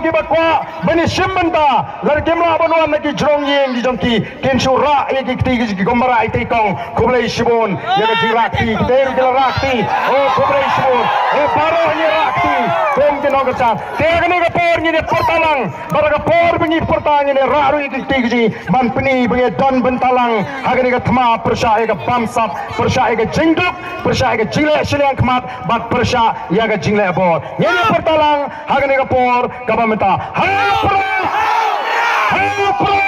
ki bakwa bani simbanta lar kemla banwan na ki jrong yeng di jongki ken shura e ki ti gomara ai kong kublai shibon ya ka jirakti ter ki rakti o kublai shibon e paro ni rakti kom ki nogacha tegni ka por ni portalang baraga por bingi portang ni raru ki ti ban pni bingi don bentalang hagani ka thma prasha e ka pamsap prasha e ka jingdup prasha e ka jile shiliang khmat bat prasha ya ka jingle bor ni portalang hagani ka por kabamenta ha pro